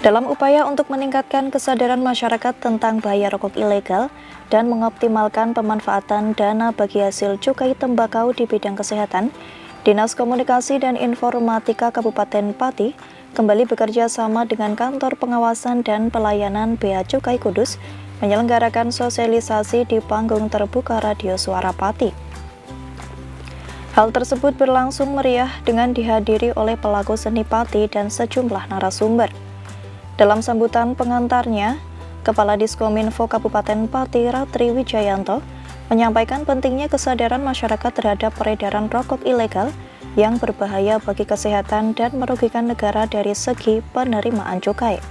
Dalam upaya untuk meningkatkan kesadaran masyarakat tentang bahaya rokok ilegal dan mengoptimalkan pemanfaatan dana bagi hasil cukai tembakau di bidang kesehatan, Dinas Komunikasi dan Informatika Kabupaten Pati kembali bekerja sama dengan Kantor Pengawasan dan Pelayanan Bea Cukai Kudus menyelenggarakan sosialisasi di panggung terbuka Radio Suara Pati. Hal tersebut berlangsung meriah dengan dihadiri oleh pelaku seni Pati dan sejumlah narasumber. Dalam sambutan pengantarnya, Kepala Diskominfo Kabupaten Pati Ratri Wijayanto menyampaikan pentingnya kesadaran masyarakat terhadap peredaran rokok ilegal yang berbahaya bagi kesehatan dan merugikan negara dari segi penerimaan cukai.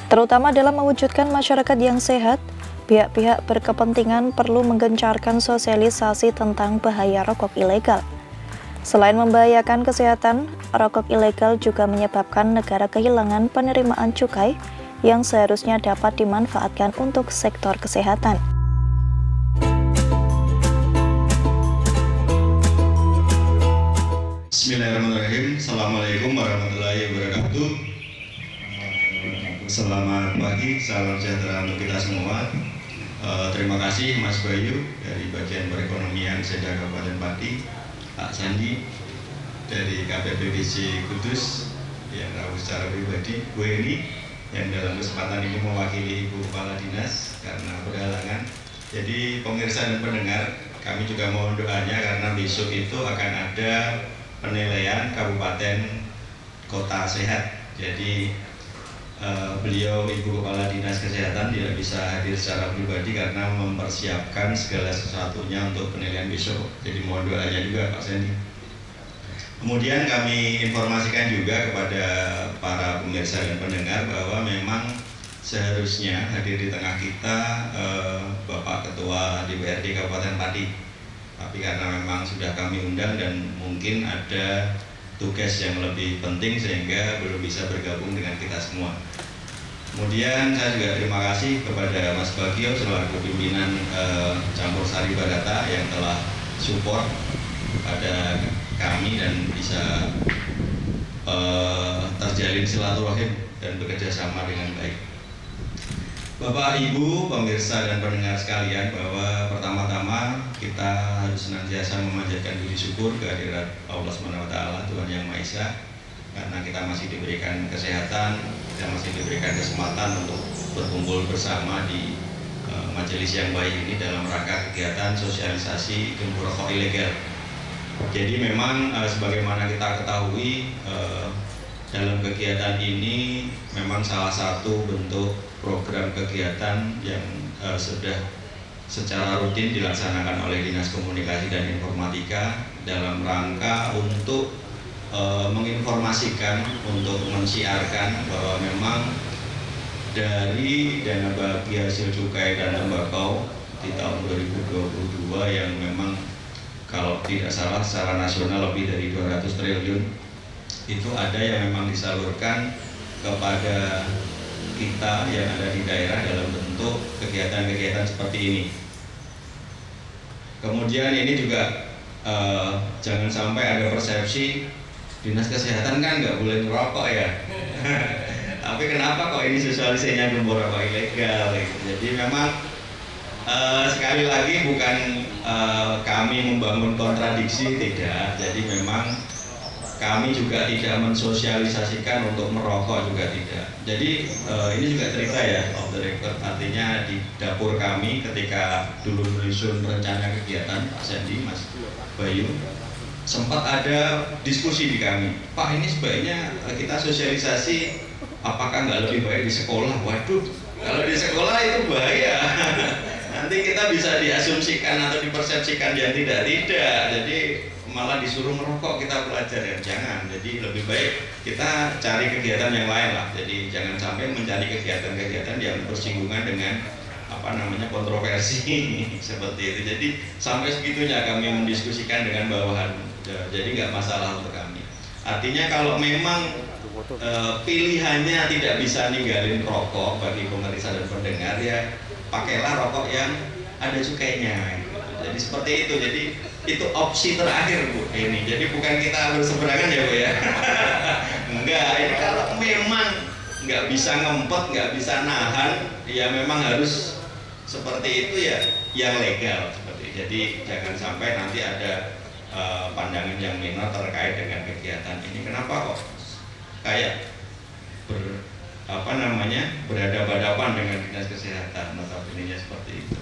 Terutama dalam mewujudkan masyarakat yang sehat, pihak-pihak berkepentingan perlu menggencarkan sosialisasi tentang bahaya rokok ilegal. Selain membahayakan kesehatan, rokok ilegal juga menyebabkan negara kehilangan penerimaan cukai yang seharusnya dapat dimanfaatkan untuk sektor kesehatan. Bismillahirrahmanirrahim. Assalamualaikum warahmatullahi wabarakatuh. Selamat pagi, salam sejahtera untuk kita semua. Terima kasih Mas Bayu dari bagian perekonomian Seda Kabupaten Pati, Pak Sandi dari KPPBC Kudus yang tahu secara pribadi, Bu Eni yang dalam kesempatan ini mewakili Ibu Kepala Dinas karena berhalangan. Jadi pemirsa dan pendengar, kami juga mohon doanya karena besok itu akan ada penilaian Kabupaten Kota Sehat. Jadi beliau Ibu Kepala Dinas Kesehatan tidak bisa hadir secara pribadi karena mempersiapkan segala sesuatunya untuk penilaian besok. Jadi mohon doanya juga Pak Sandi. Kemudian kami informasikan juga kepada para pemirsa dan pendengar bahwa memang seharusnya hadir di tengah kita Bapak Ketua DPRD Kabupaten Pati. Tapi karena memang sudah kami undang dan mungkin ada tugas yang lebih penting sehingga belum bisa bergabung dengan kita semua. Kemudian saya juga terima kasih kepada Mas Bagio selaku pimpinan Campur Sari Barata yang telah support pada kami dan bisa terjalin silaturahim dan bekerja sama dengan baik. Bapak, Ibu, pemirsa dan pendengar sekalian, bahwa pertama-tama kita harus senantiasa memanjatkan puji syukur kehadirat Allah SWT, Tuhan Yang Maha Esa, karena kita masih diberikan kesehatan, kita masih diberikan kesempatan untuk berkumpul bersama di majelis yang baik ini dalam rangka kegiatan sosialisasi gembur rokok ilegal. Jadi memang sebagaimana kita ketahui dalam kegiatan ini memang salah satu bentuk program kegiatan yang sudah secara rutin dilaksanakan oleh Dinas Komunikasi dan Informatika dalam rangka untuk menginformasikan, untuk mensiarkan bahwa memang dari dana bagi hasil cukai dan tembakau di tahun 2022 yang memang kalau tidak salah secara nasional lebih dari 200 triliun itu ada yang memang disalurkan kepada kita yang ada di daerah dalam bentuk kegiatan-kegiatan seperti ini. Kemudian ini juga jangan sampai ada persepsi Dinas Kesehatan kan nggak boleh merokok ya. Tapi kenapa kok ini sosialisasinya gembur rokok ilegal? Jadi memang sekali lagi bukan kami membangun kontradiksi, tidak. Jadi memang kami juga tidak mensosialisasikan untuk merokok juga tidak. Jadi ini juga cerita ya, off the record. Artinya di dapur kami ketika dulu menyusun rencana kegiatan Pak Sandi, Mas Bayu, sempat ada diskusi di kami. Pak, ini sebaiknya kita sosialisasi, apakah nggak lebih baik di sekolah? Waduh, kalau di sekolah itu bahaya. Nanti kita bisa diasumsikan atau dipersepsikan yang tidak. Jadi malah disuruh merokok kita belajar ya, jangan. Jadi lebih baik kita cari kegiatan yang lain lah. Jadi jangan sampai mencari kegiatan-kegiatan yang bersinggungan dengan kontroversi seperti itu. Jadi sampai segitunya kami mendiskusikan dengan bawahan. Jadi nggak masalah untuk kami. Artinya kalau memang pilihannya tidak bisa ninggalin rokok bagi pemirsa dan pendengar, ya pakailah rokok yang ada cukainya. Jadi seperti itu. Jadi itu opsi terakhir Bu ini. Jadi bukan kita berseberangan ya Bu ya. Enggak, ini kalau memang nggak bisa ngempet, nggak bisa nahan, ya memang harus seperti itu ya, yang legal seperti itu. Jadi jangan sampai nanti ada pandangan yang minor terkait dengan kegiatan ini. Kenapa kok kayak berhadapan-hadapan dengan dinas kesehatan, notabene seperti itu.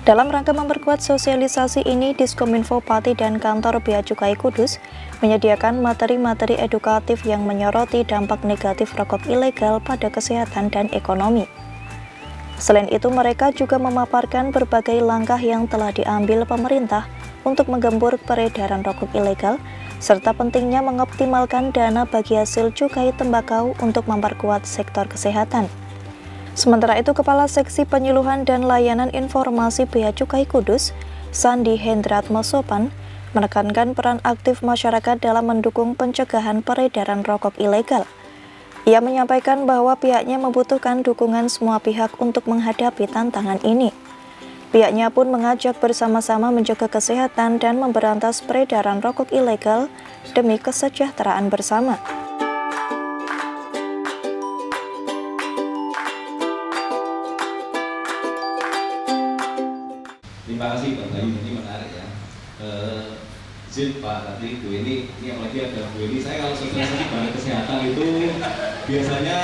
Dalam rangka memperkuat sosialisasi ini, Diskominfo Pati dan Kantor Bea Cukai Kudus menyediakan materi-materi edukatif yang menyoroti dampak negatif rokok ilegal pada kesehatan dan ekonomi. Selain itu, mereka juga memaparkan berbagai langkah yang telah diambil pemerintah untuk menggembur peredaran rokok ilegal, serta pentingnya mengoptimalkan dana bagi hasil cukai tembakau untuk memperkuat sektor kesehatan. Sementara itu, Kepala Seksi Penyuluhan dan Layanan Informasi Bea Cukai Kudus, Sandi Hendratmo Sopan, menekankan peran aktif masyarakat dalam mendukung pencegahan peredaran rokok ilegal. Ia menyampaikan bahwa pihaknya membutuhkan dukungan semua pihak untuk menghadapi tantangan ini. Pihaknya pun mengajak bersama-sama menjaga kesehatan dan memberantas peredaran rokok ilegal demi kesejahteraan bersama. Terima kasih Pak Bayu, ini menarik ya. Izin Pak tadi Bu ini apalagi ada Bu ini, saya kalau sosialisasi bahan kesehatan itu biasanya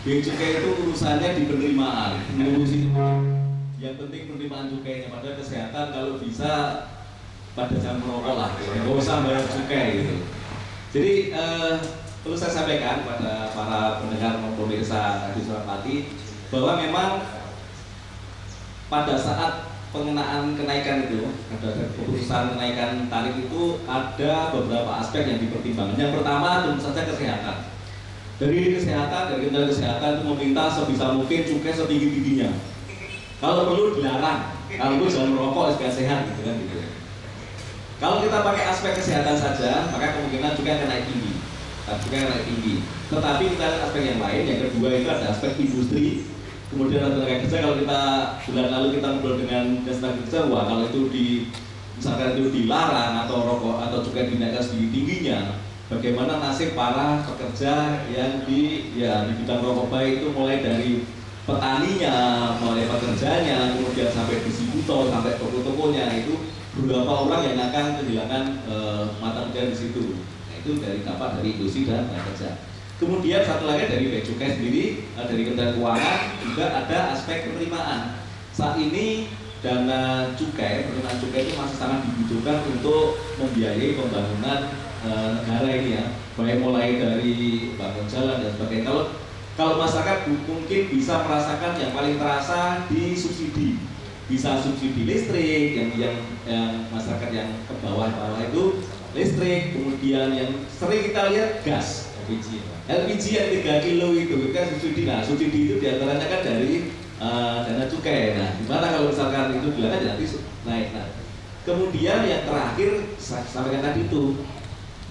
bea cukai itu urusannya di penerimaan, ngurusin yang penting penerimaan cukainya, pada kesehatan kalau bisa pada jam merokok lah, nggak usah bayar cukai gitu. Jadi perlu saya sampaikan pada para pendengar maupun pemirsa Radio Suarapati bahwa memang pada saat pengenaan kenaikan itu, ada keputusan kenaikan tarif itu ada beberapa aspek yang dipertimbangkan. Yang pertama tentu saja kesehatan. Dari Kementerian Kesehatan itu meminta sebisa mungkin cukai setinggi-tingginya. Kalau perlu dilarang, kalau perlu jangan merokok supaya sehat gitu kan gitu. Kalau kita pakai aspek kesehatan saja, maka kemungkinan cukai akan naik tinggi. Tetapi kita lihat aspek yang lain. Yang kedua itu ada aspek industri. Kemudian tenaga kerja, kalau kita bulan lalu kita ngobrol dengan tenaga kerja, wah kalau itu misalkan itu dilarang atau rokok atau cukai dinaikkan setinggi-tingginya, bagaimana nasib para pekerja yang di bidang rokok baik itu, mulai dari petaninya, mulai pekerjanya, kemudian sampai distributor, sampai toko-tokonya, itu beberapa orang yang akan kehilangan mata pencaharian di situ. Nah, itu dari dampak dari industri dan tenaga kerja. Kemudian satu lagi dari bea cukai sendiri, dari Kementerian Keuangan juga ada aspek penerimaan. Saat ini penerimaan cukai itu masih sangat dibutuhkan untuk membiayai pembangunan negara ini ya, baik mulai dari bangun jalan dan sebagainya. Kalau masyarakat mungkin bisa merasakan yang paling terasa di subsidi, bisa subsidi listrik yang masyarakat yang ke bawah itu listrik, kemudian yang sering kita lihat gas. LPG yang 3 kilo itu kan subsidi. Nah, subsidi itu diantaranya kan dari dana cukai. Nah, gimana kalau misalkan itu dilakukan nanti naik. Nah, kemudian yang terakhir saya sampaikan tadi itu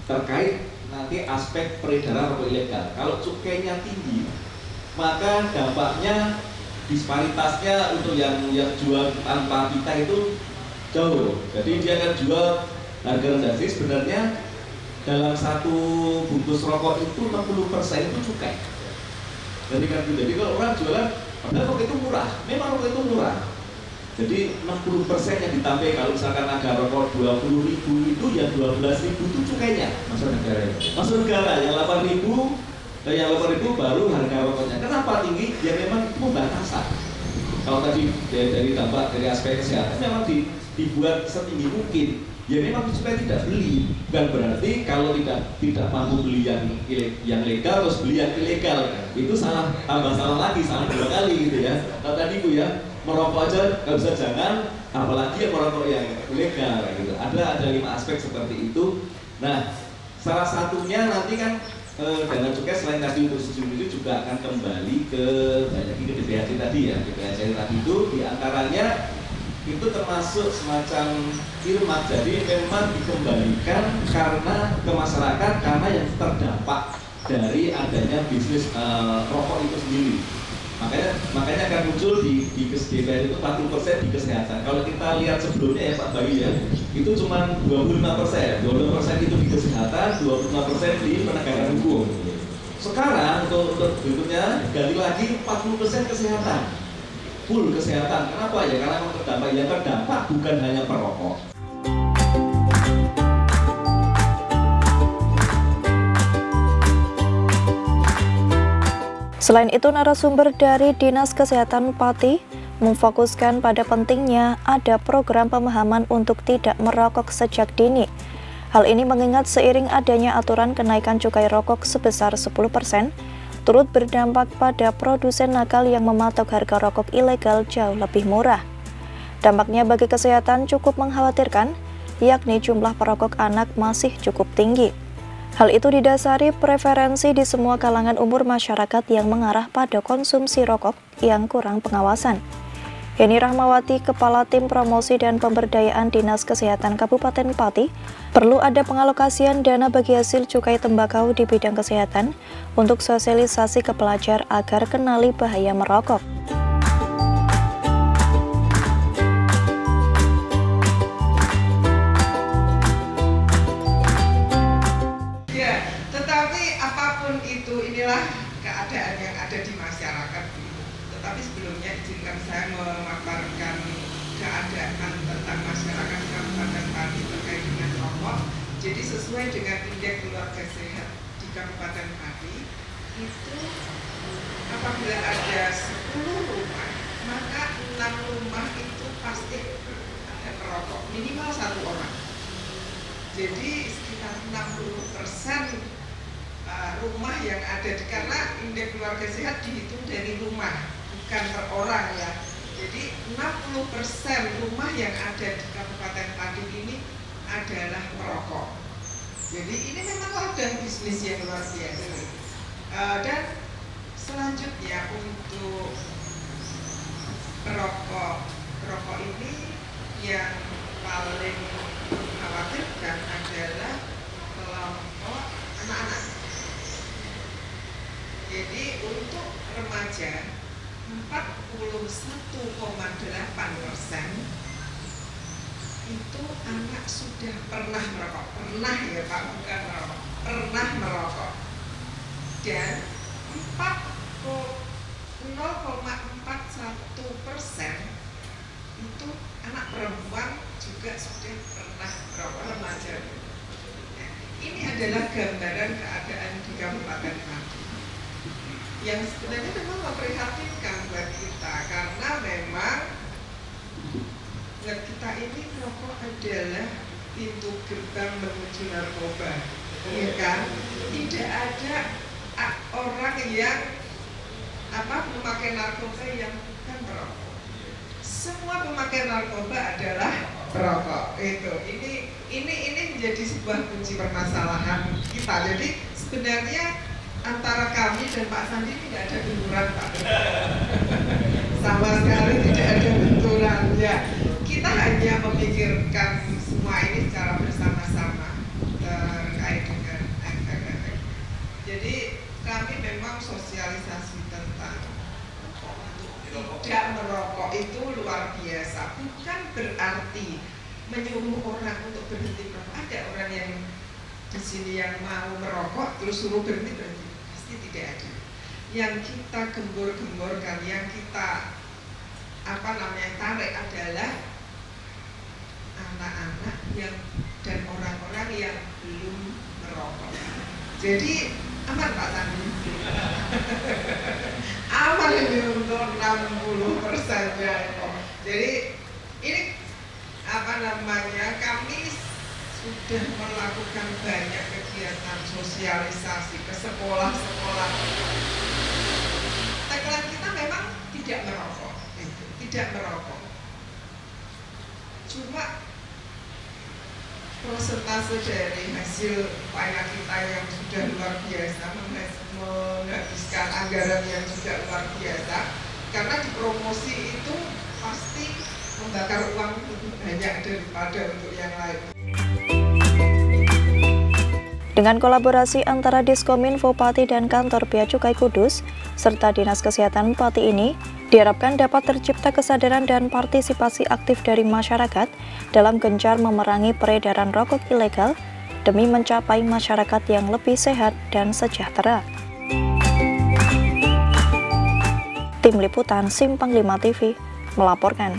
terkait nanti aspek peredaran rokok ilegal. Kalau cukainya tinggi, maka dampaknya disparitasnya untuk yang jual tanpa pita itu jauh. Jadi dia akan jual harga rendah. Sih sebenarnya dalam satu bungkus rokok itu 60% itu cukai. Jadi kalau orang jualan, padahal rokok itu murah, memang rokok itu murah. Jadi 60% yang ditambah, kalau misalkan ada rokok 20.000 itu ya 12.000 itu cukainya masuk negara. Masuk negara yang 8.000 baru harga rokoknya. Kenapa tinggi? Ya memang itu pembatasan. Kalau tadi dari dampak dari aspek kesehatan memang dibuat setinggi mungkin. Ya memang supaya tidak beli, bukan berarti kalau tidak mampu beli yang legal terus beli yang ilegal, itu salah, tambah salah lagi, salah 2 kali gitu ya. Nah tadi Bu ya, merokok aja nggak bisa jangan, apalagi yang merokok yang ilegal gitu. Ada 5 aspek seperti itu. Nah salah satunya nanti kan dana cukai selain tadi untuk subsidi itu juga akan kembali ke banyak ke DPHC tadi ya, DPHC tadi itu diantaranya itu termasuk semacam irmat, jadi memang dikembalikan karena ke masyarakat karena yang terdampak dari adanya bisnis rokok itu sendiri. Makanya akan muncul di DPR itu 40% di kesehatan. Kalau kita lihat sebelumnya ya Pak Bayu ya, itu cuma 25%. 25% itu di kesehatan, 25% di penegakan hukum. Sekarang untuk berikutnya ganti lagi 40% kesehatan. Full kesehatan. Kenapa ya? Karena yang terdampak bukan hanya perokok. Selain itu, narasumber dari Dinas Kesehatan Pati memfokuskan pada pentingnya ada program pemahaman untuk tidak merokok sejak dini. Hal ini mengingat seiring adanya aturan kenaikan cukai rokok sebesar 10%, turut berdampak pada produsen nakal yang mematok harga rokok ilegal jauh lebih murah. Dampaknya bagi kesehatan cukup mengkhawatirkan, yakni jumlah perokok anak masih cukup tinggi. Hal itu didasari preferensi di semua kalangan umur masyarakat yang mengarah pada konsumsi rokok yang kurang pengawasan. Heni Rahmawati, Kepala Tim Promosi dan Pemberdayaan Dinas Kesehatan Kabupaten Pati, perlu ada pengalokasian dana bagi hasil cukai tembakau di bidang kesehatan untuk sosialisasi ke pelajar agar kenali bahaya merokok. Inilah keadaan yang ada di masyarakat. Tetapi sebelumnya izinkan saya memaparkan keadaan tentang masyarakat Kabupaten Pati terkait dengan rokok. Jadi sesuai dengan indeks keluarga sehat di Kabupaten Pati, itu apabila ada 10 rumah, maka 6 rumah itu pasti ada perokok, minimal 1 orang. Jadi sekitar 60% rumah yang ada karena indeks keluarga sehat dihitung dari rumah bukan per orang ya. Jadi 60% rumah yang ada di Kabupaten Pati ini adalah perokok. Jadi ini memang ladang bisnis yang luar biasa. Dan selanjutnya untuk perokok ini yang paling mengkhawatirkan adalah kelompok anak-anak. Jadi untuk remaja 41,8% itu anak sudah pernah merokok. Pernah ya Pak, bukan merokok. Pernah merokok. Dan 0,41% itu anak perempuan juga sudah pernah merokok, remaja. Ini adalah gambaran keadaan di Kabupaten Pati yang sebenarnya memang memprihatinkan buat kita, karena memang buat kita ini rokok adalah pintu gerbang menuju narkoba, ya kan? Tidak ada orang yang memakai narkoba yang bukan perokok. Semua pemakai narkoba adalah perokok. Ini menjadi sebuah kunci permasalahan kita. Jadi sebenarnya antara kami dan Pak Sandi tidak ada benturan Pak. Sama sekali tidak ada benturan ya. Kita hanya memikirkan semua ini secara bersama-sama terkait dengan efek-efek. Jadi kami memang sosialisasi tentang tidak merokok itu luar biasa. Bukan berarti menyuruh orang untuk berhenti merokok. Ada orang yang di sini yang mau merokok terus suruh berhenti. Tidak ada. Yang kita gembor-gemborkan, yang kita tarik adalah anak-anak dan orang-orang yang belum merokok. Jadi aman Pak Sandi. Aman ini untuk 60%-nya. Jadi ini kami sudah melakukan banyak kegiatan sosialisasi ke sekolah-sekolah. Tagline kita memang tidak merokok, tidak merokok. Cuma persentase dari hasil upaya kita yang sudah luar biasa, menghabiskan anggaran yang juga luar biasa, karena di promosi itu pasti membakar uang lebih banyak daripada untuk yang lain. Dengan kolaborasi antara Diskominfo Pati dan Kantor Bea Cukai Kudus, serta Dinas Kesehatan Pati ini, diharapkan dapat tercipta kesadaran dan partisipasi aktif dari masyarakat dalam gencar memerangi peredaran rokok ilegal demi mencapai masyarakat yang lebih sehat dan sejahtera. Tim Liputan Simpang 5 TV melaporkan.